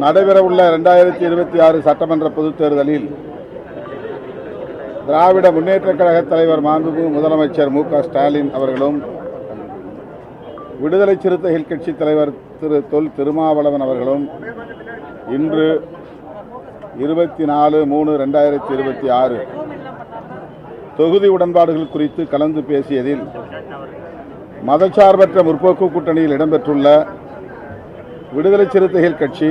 நடைபெறவுள்ள 2026 சட்டமன்ற பொதுத் தேர்தலில் திராவிட முன்னேற்றக் கழக தலைவர் மாண்புமிகு முதலமைச்சர் மு.க.ஸ்டாலின் அவர்களும் விடுதலை சிறுத்தைகள் கட்சி தலைவர் திரு தொல் திருமாவளவன் அவர்களும் இன்று 24/3/2026 தொகுதி உடன்பாடுகள் குறித்து கலந்து பேசியதில் மதச்சார்பற்ற முற்போக்கு கூட்டணியில் இடம்பெற்றுள்ள விடுதலை சிறுத்தைகள் கட்சி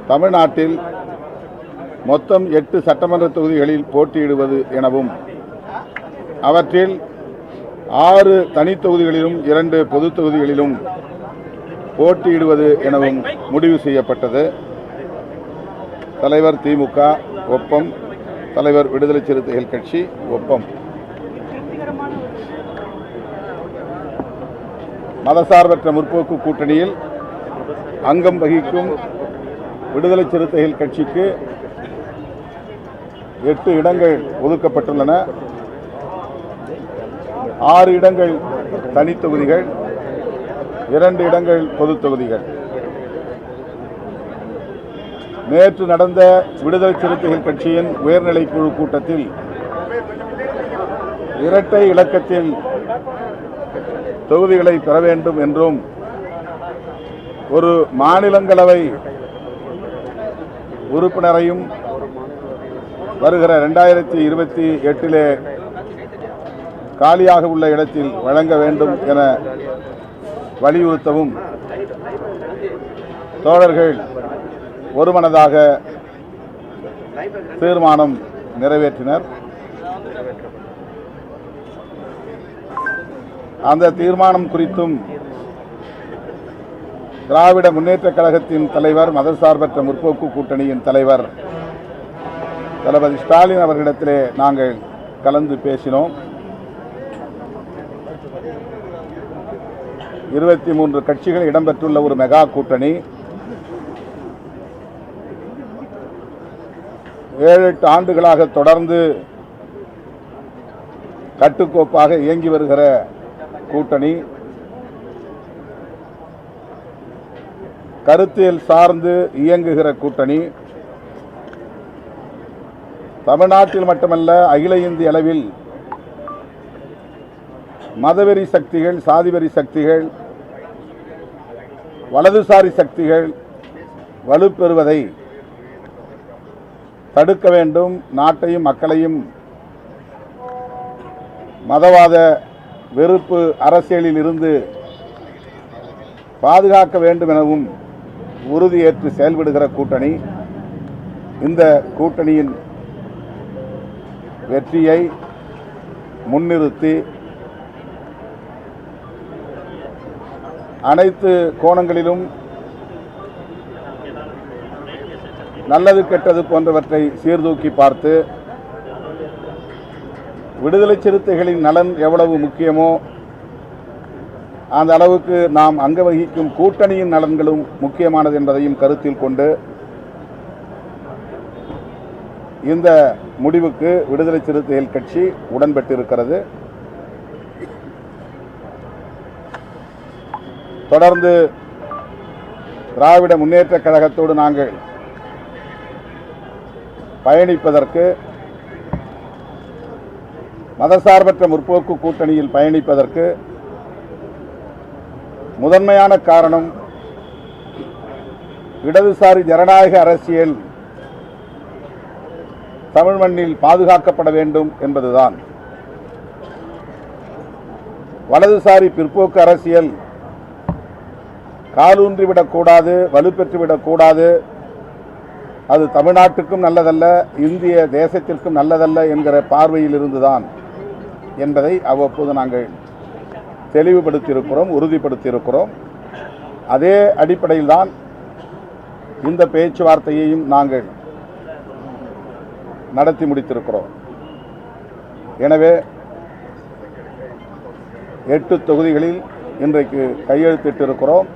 தமிழ்நாட்டில் மொத்தம் 8 சட்டமன்ற தொகுதிகளில் போட்டியிடுவது எனவும் அவற்றில் 6 தனி தொகுதிகளிலும் 2 பொது தொகுதிகளிலும் போட்டியிடுவது எனவும் முடிவு செய்யப்பட்டது. தலைவர் திமுக ஒப்பம், தலைவர் விடுதலை சிறுத்தைகள் கட்சி ஒப்பம். மதசார்பற்ற முற்போக்கு கூட்டணியில் அங்கம் வகிக்கும் விடுதலை சிறுத்தைகள் கட்சிக்கு 8 இடங்கள் ஒதுக்கப்பட்டுள்ளன. 6 இடங்கள் தனி தொகுதிகள், 2 இடங்கள் பொது தொகுதிகள். நேற்று நடந்த விடுதலை சிறுத்தைகள் கட்சியின் உயர்நிலைக் குழு கூட்டத்தில் இரட்டை இலக்கத்தில் தொகுதிகளை பெற வேண்டும் என்றும் ஒரு மாநிலங்களவை உறுப்பினரையும் வருகிற 2028 காலியாக உள்ள இடத்தில் வழங்க வேண்டும் என வலியுறுத்தவும் தோழர்கள் ஒருமனதாக தீர்மானம் நிறைவேற்றினர். அந்த தீர்மானம் குறித்தும் திராவிட முன்னேற்றக் கழகத்தின் தலைவர், மதசார்பற்ற முற்போக்கு கூட்டணியின் தலைவர் தளபதி ஸ்டாலின் அவர்களிடத்திலே நாங்கள் கலந்து பேசினோம். 23 கட்சிகள் இடம்பெற்றுள்ள ஒரு மெகா கூட்டணி 7-8 ஆண்டுகளாக தொடர்ந்து கட்டுக்கோப்பாக இயங்கி வருகிற கூட்டணி, கருத்தியல் சார்ந்து இயங்குகிற கூட்டணி, தமிழ்நாட்டில் மட்டுமல்ல அகில இந்திய அளவில் மதவெறி சக்திகள், சாதிவெறி சக்திகள், வலதுசாரி சக்திகள் வலுப்பெறுவதை தடுக்க வேண்டும். நாட்டையும் மக்களையும் மதவாத வெறுப்பு அரசியலில் இருந்து பாதுகாக்க வேண்டும் எனவும் உறுதியேற்று செயல்படுகிற கூட்டணி. இந்த கூட்டணியின் வெற்றியை முன்னிறுத்தி அனைத்து கோணங்களிலும் நல்லது கெட்டது போன்றவற்றை சீர்தூக்கி பார்த்து விடுதலை சிறுத்தைகளின் நலன் எவ்வளவு முக்கியமோ அந்த அளவுக்கு நாம் அங்க வகிக்கும் கூட்டணியின் நலன்களும் முக்கியமானது என்பதையும் கருத்தில் கொண்டு இந்த முடிவுக்கு விடுதலை சிறுத்தைகள் கட்சி உடன்பட்டிருக்கிறது. தொடர்ந்து திராவிட முன்னேற்றக் கழகத்தோடு நாங்கள் பயணிப்பதற்கு, மதசார்பற்ற முற்போக்கு கூட்டணியில் பயணிப்பதற்கு முதன்மையான காரணம் இடதுசாரி ஜனநாயக அரசியல் தமிழ் மண்ணில் பாதுகாக்கப்பட வேண்டும் என்பதுதான். வலதுசாரி பிற்போக்கு அரசியல் காலூன்றிவிடக்கூடாது, வலுப்பெற்றுவிடக்கூடாது, அது தமிழ்நாட்டுக்கும் நல்லதல்ல, இந்திய தேசத்திற்கும் நல்லதல்ல என்கிற பார்வையில் இருந்துதான் என்பதை அவ்வப்போது நாங்கள் தெளிவுபடுத்தியிருக்கிறோம், உறுதிப்படுத்தியிருக்கிறோம். அதே அடிப்படையில் தான் இந்த பேச்சுவார்த்தையையும் நாங்கள் நடத்தி முடித்திருக்கிறோம். எனவே 8 தொகுதிகளில் இன்றைக்கு கையெழுத்திட்டிருக்கிறோம்.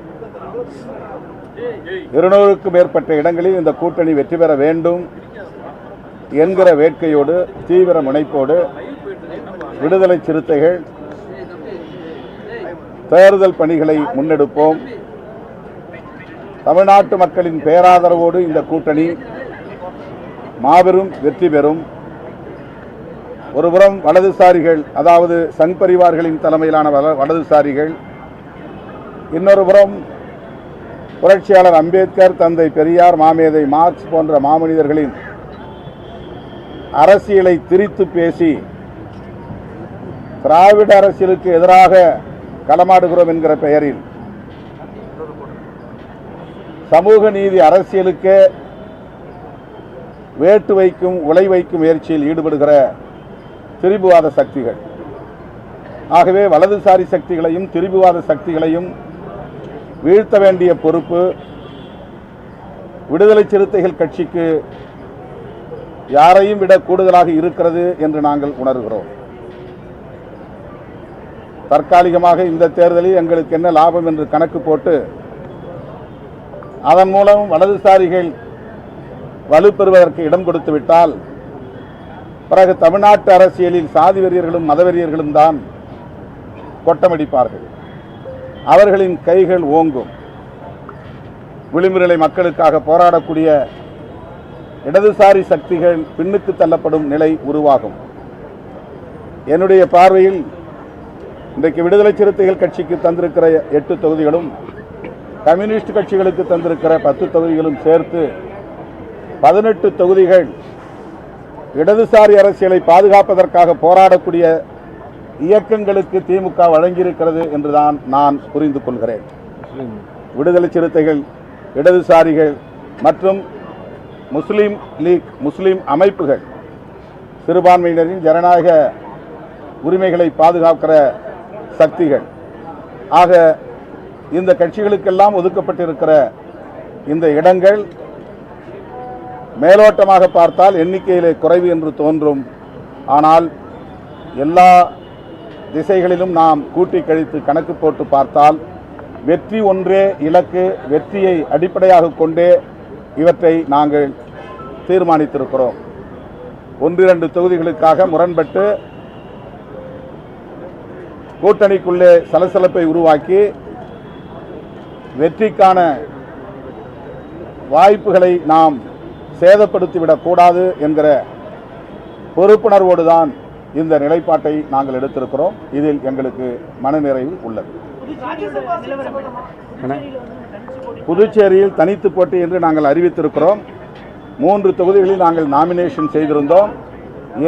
200க்கும் மேற்பட்ட இடங்களில் இந்த கூட்டணி வெற்றி பெற வேண்டும் என்கிற வேட்கையோடு, தீவிர முனைப்போடு விடுதலை சிறுத்தைகள் தேர்தல் பணிகளை முன்னெடுப்போம். தமிழ்நாட்டு மக்களின் பேராதரவோடு இந்த கூட்டணி மாபெரும் வெற்றி பெறும். ஒருபுறம் வலதுசாரிகள், அதாவது சங் பரிவார்களின் தலைமையிலான வலதுசாரிகள், இன்னொரு புறம் புரட்சியாளர் அம்பேத்கர், தந்தை பெரியார், மாமேதை மார்க்ஸ் போன்ற மாமனிதர்களின் அரசியலை திரித்து பேசி திராவிட அரசியலுக்கு எதிராக களமாடுகிறோம் என்கிற பெயரில் சமூக நீதி அரசியலுக்கே வேட்டு வைக்கும், உலை வைக்கும் முயற்சியில் ஈடுபடுகிற திரிபுவாத சக்திகள். ஆகவே வலதுசாரி சக்திகளையும் திரிபுவாத சக்திகளையும் வீழ்த்த வேண்டிய பொறுப்பு விடுதலை சிறுத்தைகள் கட்சிக்கு யாரையும் விட கூடுதலாக இருக்கிறது என்று நாங்கள் உணர்கிறோம். தற்காலிகமாக இந்த தேர்தலில் எங்களுக்கு என்ன லாபம் என்று கணக்கு போட்டு அதன் மூலம் வலதுசாரிகள் வலுப்பெறுவதற்கு இடம் கொடுத்து விட்டால் பிறகு தமிழ்நாட்டு அரசியலில் சாதி வெறியர்களும் மதவெறியர்களும் தான் கொட்டமடிப்பார்கள். அவர்களின் கைகள் ஓங்கும். விளிம்புநிலை மக்களுக்காக போராடக்கூடிய இடதுசாரி சக்திகள் பின்னுக்கு தள்ளப்படும் நிலை உருவாகும். என்னுடைய பார்வையில் இன்றைக்கு விடுதலை சிறுத்தைகள் கட்சிக்கு தந்திருக்கிற 8 தொகுதிகளும் கம்யூனிஸ்ட் கட்சிகளுக்கு தந்திருக்கிற 10 தொகுதிகளும் சேர்த்து 18 தொகுதிகள் இடதுசாரி அரசியலை பாதுகாப்பதற்காக போராடக்கூடிய இயக்கங்களுக்கு திமுக வழங்கியிருக்கிறது என்றுதான் நான் புரிந்து கொள்கிறேன். விடுதலை சிறுத்தைகள், இடதுசாரிகள் மற்றும் முஸ்லீம் லீக், முஸ்லீம் அமைப்புகள் சிறுபான்மையினரின் ஜனநாயக உரிமைகளை பாதுகாக்கிற சக்திகள். ஆக இந்த கட்சிகளுக்கெல்லாம் ஒதுக்கப்பட்டிருக்கிற இந்த இடங்கள் மேலோட்டமாக பார்த்தால் எண்ணிக்கையிலே குறைவு என்று தோன்றும். ஆனால் எல்லா திசைகளிலும் நாம் கூட்டி கழித்து கணக்கு போட்டு பார்த்தால் வெற்றி ஒன்றே இலக்கு. வெற்றியை அடிப்படையாக கொண்டே இவற்றை நாங்கள் தீர்மானித்திருக்கிறோம். 1-2 தொகுதிகளுக்காக முரண்பட்டு கூட்டணிக்குள்ளே சலசலப்பை உருவாக்கி வெற்றிக்கான வாய்ப்புகளை நாம் சேதப்படுத்திவிடக் கூடாது என்கிற பொறுப்புணர்வோடு தான் இந்த நிலைப்பாட்டை நாங்கள் எடுத்திருக்கிறோம். இதில் எங்களுக்கு மனநிறைவு உள்ளது. புதுச்சேரியில் தனித்து போட்டி என்று நாங்கள் அறிவித்திருக்கிறோம். 3 தொகுதிகளில் நாங்கள் நாமினேஷன் செய்திருந்தோம்.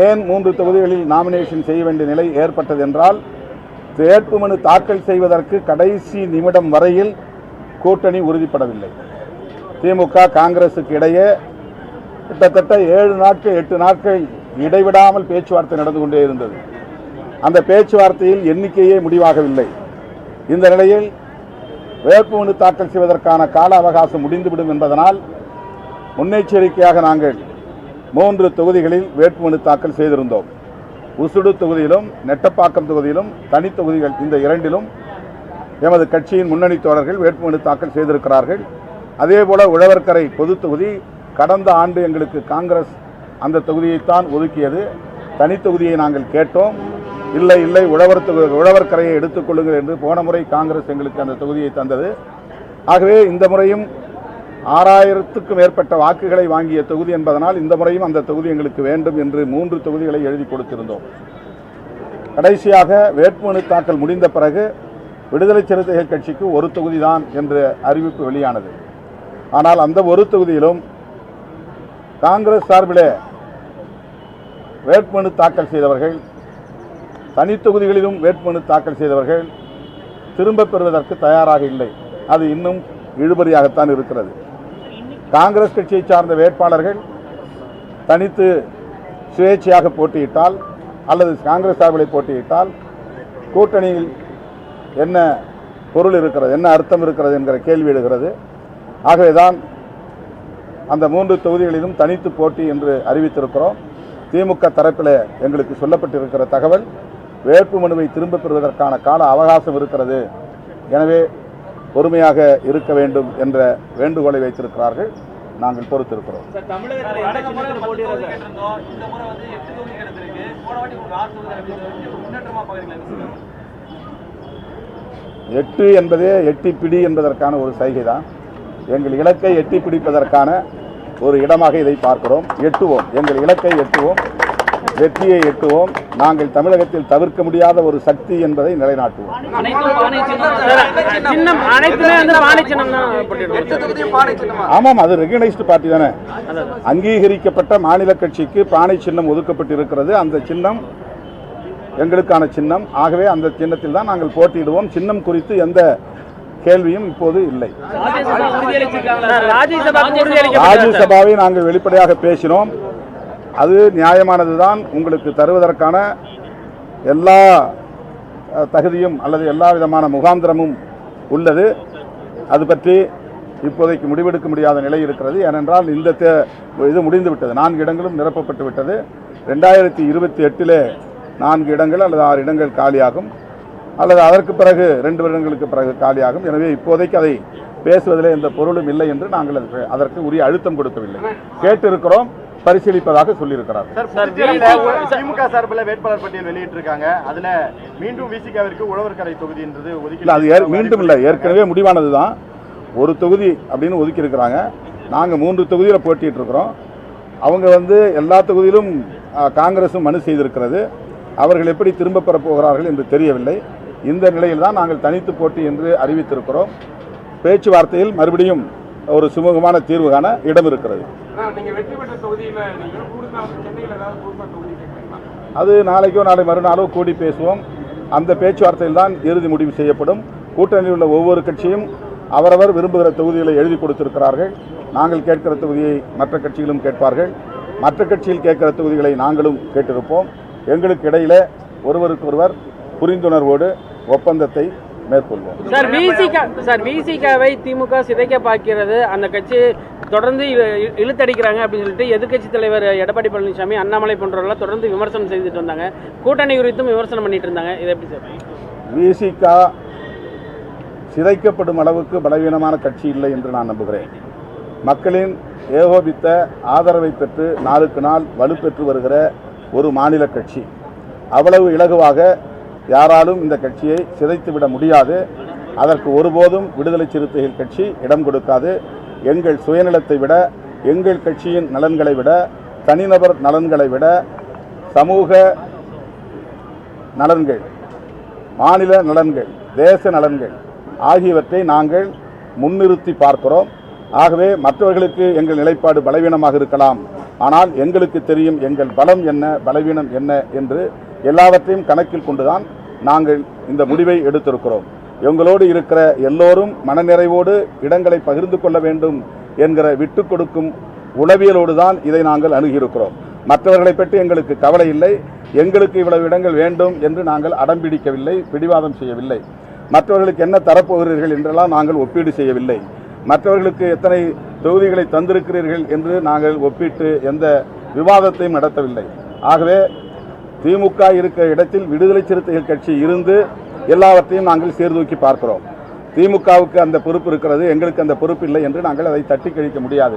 ஏன் 3 தொகுதிகளில் நாமினேஷன் செய்ய வேண்டிய நிலை ஏற்பட்டது என்றால், வேட்புமனு தாக்கல் செய்வதற்கு கடைசி நிமிடம் வரையில் கூட்டணி உறுதிப்படவில்லை. திமுக காங்கிரசுக்கு இடையே கிட்டத்தட்ட 7 நாட்கள் 8 நாட்கள் இடைவிடாமல் பேச்சுவார்த்தை நடந்து கொண்டே இருந்தது. அந்த பேச்சுவார்த்தையில் எண்ணிக்கையே முடிவாகவில்லை. இந்த நிலையில் வேட்புமனு தாக்கல் செய்வதற்கான கால அவகாசம் முடிந்துவிடும் என்பதனால் முன்னெச்சரிக்கையாக நாங்கள் 3 தொகுதிகளில் வேட்புமனு தாக்கல் செய்திருந்தோம். உசுடு தொகுதியிலும் நெட்டப்பாக்கம் தொகுதியிலும் தனி தொகுதிகள், இந்த 2லும் எமது கட்சியின் முன்னணி தோழர்கள் வேட்புமனு தாக்கல் செய்திருக்கிறார்கள். அதேபோல உழவர்கரை பொது தொகுதி, கடந்த ஆண்டு எங்களுக்கு காங்கிரஸ் அந்த தொகுதியைத்தான் ஒதுக்கியது. தனி தொகுதியை நாங்கள் கேட்டோம். இல்லை உழவர்கரையை எடுத்துக்கொள்ளுங்கள் என்று போன முறை காங்கிரஸ் எங்களுக்கு அந்த தொகுதியை தந்தது. ஆகவே இந்த முறையும் 6000க்கும் மேற்பட்ட வாக்குகளை வாங்கிய தொகுதி என்பதனால் இந்த முறையும் அந்த தொகுதி எங்களுக்கு வேண்டும் என்று 3 தொகுதிகளை எழுதி கொடுத்திருந்தோம். கடைசியாக வேட்புமனு தாக்கல் முடிந்த பிறகு விடுதலை சிறுத்தைகள் கட்சிக்கு 1 தொகுதி தான் என்ற அறிவிப்பு வெளியானது. ஆனால் அந்த 1 தொகுதியிலும் காங்கிரஸ் சார்பிலே வேட்புமனு தாக்கல் செய்தவர்கள், தனி தொகுதிகளிலும் வேட்புமனு தாக்கல் செய்தவர்கள் திரும்ப பெறுவதற்கு தயாராக இல்லை. அது இன்னும் இழுபறியாகத்தான் இருக்கிறது. காங்கிரஸ் கட்சியை சார்ந்த வேட்பாளர்கள் தனித்து சுயேட்சையாக போட்டியிட்டால் அல்லது காங்கிரஸ் சார்பில் போட்டியிட்டால் கூட்டணியில் என்ன பொருள் இருக்கிறது, என்ன அர்த்தம் இருக்கிறது என்கிற கேள்வி எழுகிறது. ஆகவேதான் அந்த 3 தொகுதிகளிலும் தனித்து போட்டி என்று அறிவித்திருக்கிறோம். திமுக தரப்பில் எங்களுக்கு சொல்லப்பட்டிருக்கிற தகவல், வேட்புமனுவை திரும்ப பெறுவதற்கான கால அவகாசம் இருக்கிறது, எனவே பொறுமையாக இருக்க வேண்டும் என்ற வேண்டுகோளை வைத்திருக்கிறார்கள். நாங்கள் பொறுத்திருக்கிறோம். 8 என்பதே எட்டி பிடி என்பதற்கான ஒரு சைகை தான். எங்கள் இலக்கை எட்டி பிடிப்பதற்கான ஒரு இடமாக இதை பார்க்கிறோம். எட்டுவோம், எங்கள் இலக்கை எட்டுவோம், வெற்றியை எட்டுவோம். நாங்கள் தமிழகத்தில் தவிர்க்க முடியாத ஒரு சக்தி என்பதை நிலைநாட்டுவோம். ஆமாம், அது ரெகனைஸ்டு பார்ட்டி தானே. அங்கீகரிக்கப்பட்ட மாநில கட்சிக்கு பானை சின்னம் ஒதுக்கப்பட்டிருக்கிறது. அந்த சின்னம் எங்களுக்கான சின்னம். ஆகவே அந்த சின்னத்தில் தான் நாங்கள் போட்டியிடுவோம். சின்னம் குறித்து எந்த கேள்வியும் இப்போது இல்லை. ராஜ்யசபாவை நாங்கள் வெளிப்படையாக பேசினோம். அது நியாயமானதுதான். உங்களுக்கு தருவதற்கான எல்லா தகுதியும் அல்லது எல்லா விதமான முகாந்திரமும் உள்ளது. அது பற்றி இப்போதைக்கு முடிவெடுக்க முடியாத நிலை இருக்கிறது. ஏனென்றால் இந்த இது முடிந்து விட்டது. 4 இடங்களும் நிரப்பப்பட்டு விட்டது. 2028 4 இடங்கள் அல்லது 6 இடங்கள் காலியாகும், அல்லது அதற்கு பிறகு 2 வருடங்களுக்கு பிறகு காலியாகும். எனவே இப்போதைக்கு அதை பேசுவதில் எந்த பொருளும் இல்லை என்று நாங்கள் அதற்கு உரிய அழுத்தம் கொடுக்கவில்லை. கேட்டிருக்கிறோம், பரிசீலிப்பதாக சொல்லியிருக்கிறார். திமுக சார்பில் வேட்பாளர் பட்டியல் வெளியிட்டிருக்காங்க. அதுல மீண்டும் விசிகாவிற்கு உழவர்கரை தொகுதி என்றது ஒதுக்கி, அது மீண்டும் இல்லை, ஏற்கனவே முடிவானது தான். ஒரு தொகுதி அப்படின்னு ஒதுக்கி இருக்கிறாங்க. நாங்கள் 3 தொகுதியில் போட்டிட்டு இருக்கிறோம். அவங்க எல்லா தொகுதியிலும் காங்கிரசும் மனு செய்திருக்கிறது. அவர்கள் எப்படி திரும்ப பெறப் போகிறார்கள் என்று தெரியவில்லை. இந்த நிலையில் தான் நாங்கள் தனித்து போட்டி என்று அறிவித்திருக்கிறோம். பேச்சுவார்த்தையில் மறுபடியும் ஒரு சுமூகமான தீர்வு காண இடம் இருக்கிறது. அது நாளைக்கோ நாளை மறுநாளோ கூடி பேசுவோம். அந்த பேச்சுவார்த்தையில் தான் இறுதி முடிவு செய்யப்படும். கூட்டணியில் உள்ள ஒவ்வொரு கட்சியும் அவரவர் விரும்புகிற தொகுதிகளை எழுதி கொடுத்திருக்கிறார்கள். நாங்கள் கேட்கிற தொகுதியை மற்ற கட்சிகளும் கேட்பார்கள். மற்ற கட்சியில் கேட்கிற தொகுதிகளை நாங்களும் கேட்டிருப்போம். எங்களுக்கு இடையில ஒருவருக்கொருவர் புரிந்துணர்வோடு ஒப்பந்தத்தை மேற்கொள்வோம். சார் விசிகாவை திமுக சிதைக்க பார்க்கிறது, அந்த கட்சி தொடர்ந்து இழுத்தடிக்கிறாங்க அப்படின்னு சொல்லிட்டு எதிர்க்கட்சி தலைவர் எடப்பாடி பழனிசாமி, அண்ணாமலை போன்றவர்கள் தொடர்ந்து விமர்சனம் செய்துட்டு வந்தாங்க. கூட்டணி குறித்தும் விமர்சனம் பண்ணிட்டு இருந்தாங்க. இது எப்படி சார்? விசிகா சிதைக்கப்படும் அளவுக்கு பலவீனமான கட்சி இல்லை என்று நான் நம்புகிறேன். மக்களின் ஏகோபித்த ஆதரவை பெற்று நாளுக்கு நாள் வலுப்பெற்று வருகிற ஒரு மாநில கட்சி. அவ்வளவு இலகுவாக யாராலும் இந்த கட்சியை சிதைத்துவிட முடியாது. அதற்கு ஒருபோதும் விடுதலை சிறுத்தைகள் கட்சி இடம் கொடுக்காது. எங்கள் சுயநலத்தை விட, எங்கள் கட்சியின் நலன்களை விட, தனிநபர் நலன்களை விட, சமூக நலன்கள், மாநில நலன்கள், தேச நலன்கள் ஆகியவற்றை நாங்கள் முன்னிறுத்தி பார்க்கிறோம். ஆகவே மற்றவர்களுக்கு எங்கள் நிலைப்பாடு பலவீனமாக இருக்கலாம், ஆனால் எங்களுக்கு தெரியும் எங்கள் பலம் என்ன, பலவீனம் என்ன என்று எல்லாவற்றையும் கணக்கில் கொண்டுதான் நாங்கள் இந்த முடிவை எடுத்திருக்கிறோம். எங்களோடு இருக்கிற எல்லோரும் மனநிறைவோடு இடங்களை பகிர்ந்து கொள்ள வேண்டும் என்கிற விட்டு கொடுக்கும் உளவியலோடு தான் இதை நாங்கள் அணுகியிருக்கிறோம். மற்றவர்களை பற்றி எங்களுக்கு கவலை இல்லை. எங்களுக்கு இவ்வளவு இடங்கள் வேண்டும் என்று நாங்கள் அடம்பிடிக்கவில்லை, பிடிவாதம் செய்யவில்லை. மற்றவர்களுக்கு என்ன தரப்போகிறீர்கள் என்றெல்லாம் நாங்கள் ஒப்பீடு செய்யவில்லை. மற்றவர்களுக்கு எத்தனை தொகுதிகளை தந்திருக்கிறீர்கள் என்று நாங்கள் ஒப்பிட்டு எந்த விவாதத்தையும் நடத்தவில்லை. ஆகவே திமுக இருக்கிற இடத்தில் விடுதலை சிறுத்தைகள் கட்சி இருந்து எல்லாவற்றையும் நாங்கள் சீர்தூக்கி பார்க்கிறோம். திமுகவுக்கு அந்த பொறுப்பு இருக்கிறது, எங்களுக்கு அந்த பொறுப்பு இல்லை என்று நாங்கள் அதை தட்டி கழிக்க முடியாது.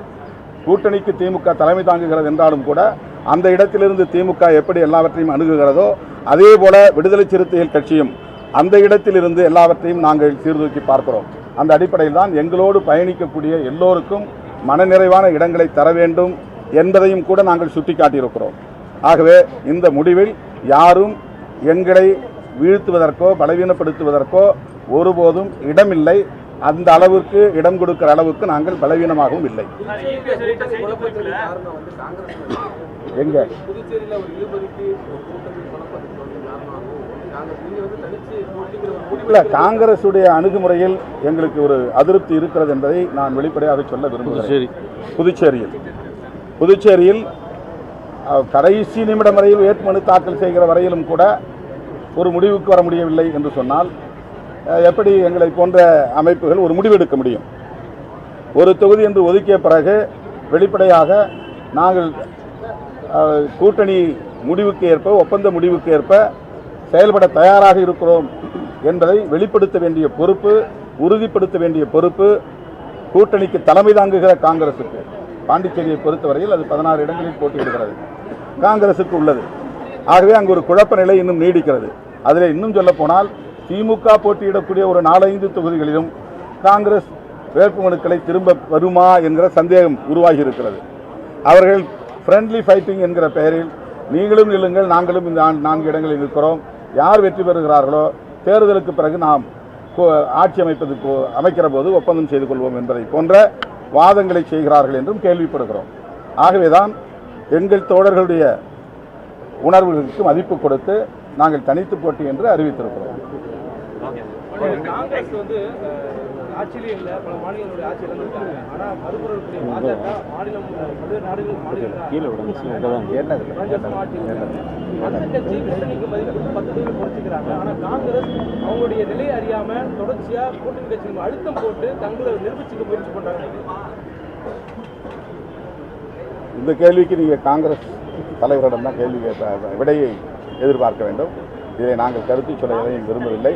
கூட்டணிக்கு திமுக தலைமை தாங்குகிறது என்றாலும் கூட அந்த இடத்திலிருந்து திமுக எப்படி எல்லாவற்றையும் அணுகுகிறதோ அதே போல விடுதலை சிறுத்தைகள் கட்சியும் அந்த இடத்திலிருந்து எல்லாவற்றையும் நாங்கள் சீர்தூக்கி பார்க்கிறோம். அந்த அடிப்படையில் தான் எங்களோடு பயணிக்கக்கூடிய எல்லோருக்கும் மனநிறைவான இடங்களை தர வேண்டும் என்பதையும் கூட நாங்கள் சுட்டிக்காட்டியிருக்கிறோம். ஆகவே இந்த முடிவில் யாரும் எங்களை வீழ்த்துவதற்கோ பலவீனப்படுத்துவதற்கோ ஒருபோதும் இடமில்லை. அந்த அளவுக்கு இடம் கொடுக்கிற அளவுக்கு நாங்கள் பலவீனமாகவும் இல்லை. எங்க இல்ல, காங்கிரசுடைய அணுகுமுறையில் எங்களுக்கு ஒரு அதிருப்தி இருக்கிறது என்பதை நான் வெளிப்படையாக சொல்ல விரும்புகிறேன். புதுச்சேரியில் கடைசி நிமிடம் வரையில் வேட்புமனு தாக்கல் செய்கிற வரையிலும் கூட ஒரு முடிவுக்கு வர முடியவில்லை என்று சொன்னால் எப்படி எங்களை போன்ற அமைப்புகள் ஒரு முடிவெடுக்க முடியும்? ஒரு தொகுதி என்று ஒதுக்கிய பிறகு வெளிப்படையாக நாங்கள் கூட்டணி முடிவுக்கு ஏற்ப, ஒப்பந்த முடிவுக்கு ஏற்ப செயல்பட தயாராக இருக்கிறோம் என்பதை வெளிப்படுத்த வேண்டிய பொறுப்பு, உறுதிப்படுத்த வேண்டிய பொறுப்பு கூட்டணிக்கு தலைமை தாங்குகிற காங்கிரசுக்கு. பாண்டிச்சேரியை பொறுத்தவரையில் அது 16 இடங்களில் போட்டியிடுகிறது, காங்கிரசுக்கு உள்ளது. ஆகவே அங்கு ஒரு குழப்ப நிலை இன்னும் நீடிக்கிறது. அதில் இன்னும் சொல்ல போனால் திமுக போட்டியிடக்கூடிய ஒரு 4-5 தொகுதிகளிலும் காங்கிரஸ் வேட்புமனுக்களை திரும்ப வருமா என்கிற சந்தேகம் உருவாகி இருக்கிறது. அவர்கள் ஃப்ரெண்ட்லி ஃபைட்டிங் என்கிற பெயரில் நீங்களும் நில்லுங்கள், நாங்களும் இந்த 4 இடங்களில் இருக்கிறோம், யார் வெற்றி பெறுகிறார்களோ தேர்தலுக்கு பிறகு நாம் ஆட்சி அமைக்கிற போது ஒப்பந்தம் செய்து கொள்வோம் என்பதை போன்ற வாதங்களை செய்கிறார்கள் என்றும் கேள்விப்படுகிறோம். ஆகவேதான் எங்கள் தோழர்களுடைய உணர்வுகளுக்கு மதிப்பு கொடுத்து நாங்கள் தனித்து போட்டி என்று அறிவித்திருக்கிறோம். காங்கிரஸ் ஆட்சியிலே இல்லை, பல மாநிலங்களுடைய ஆட்சி இழந்திருக்காங்க. ஆனால் மறுபுறம் பாஜக மாநிலம் பல்வேறு நாடுகள் அந்த கட்சி கூட்டணிக்கு மதிப்பு 10 குறைச்சிக்கிறாங்க. ஆனால் காங்கிரஸ் அவங்களுடைய நிலையை அறியாமல் தொடர்ச்சியாக கூட்டணி கட்சிகள் அழுத்தம் போட்டு தங்களை நிரூபிச்சுக்க முயற்சி பண்றாங்க. இந்த கேள்விக்கு நீங்கள் காங்கிரஸ் தலைவரிடம் தான் கேள்வி விடையை எதிர்பார்க்க வேண்டும். இதை நாங்கள் கருத்து சொல்ல எதையும் விரும்பவில்லை.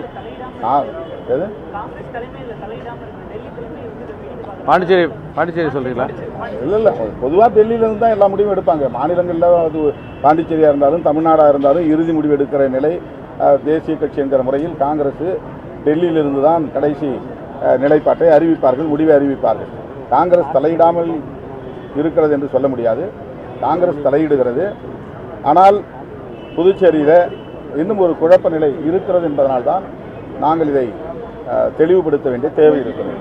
பாண்டிச்சேரி சொல்றீங்களா? இல்லை, பொதுவாக டெல்லியிலேருந்து தான் எல்லா முடிவும் எடுப்பாங்க. மாநிலங்களில் அது பாண்டிச்சேரியாக இருந்தாலும் தமிழ்நாடாக இருந்தாலும் இறுதி முடிவு எடுக்கிற நிலை தேசிய கட்சி என்கிற முறையில் காங்கிரஸ் டெல்லியிலிருந்து தான் கடைசி நிலைப்பாட்டை அறிவிப்பார்கள், முடிவை அறிவிப்பார்கள். காங்கிரஸ் தலையிடாமல் இருக்கிறது என்று சொல்ல முடியாது. காங்கிரஸ் தலையிடுகிறது. ஆனால் புதுச்சேரியில் இன்னும் ஒரு குழப்ப நிலை இருக்கிறது என்பதனால்தான் நாங்கள் இதை தெளிவுபடுத்த வேண்டிய தேவை இருக்கிறது.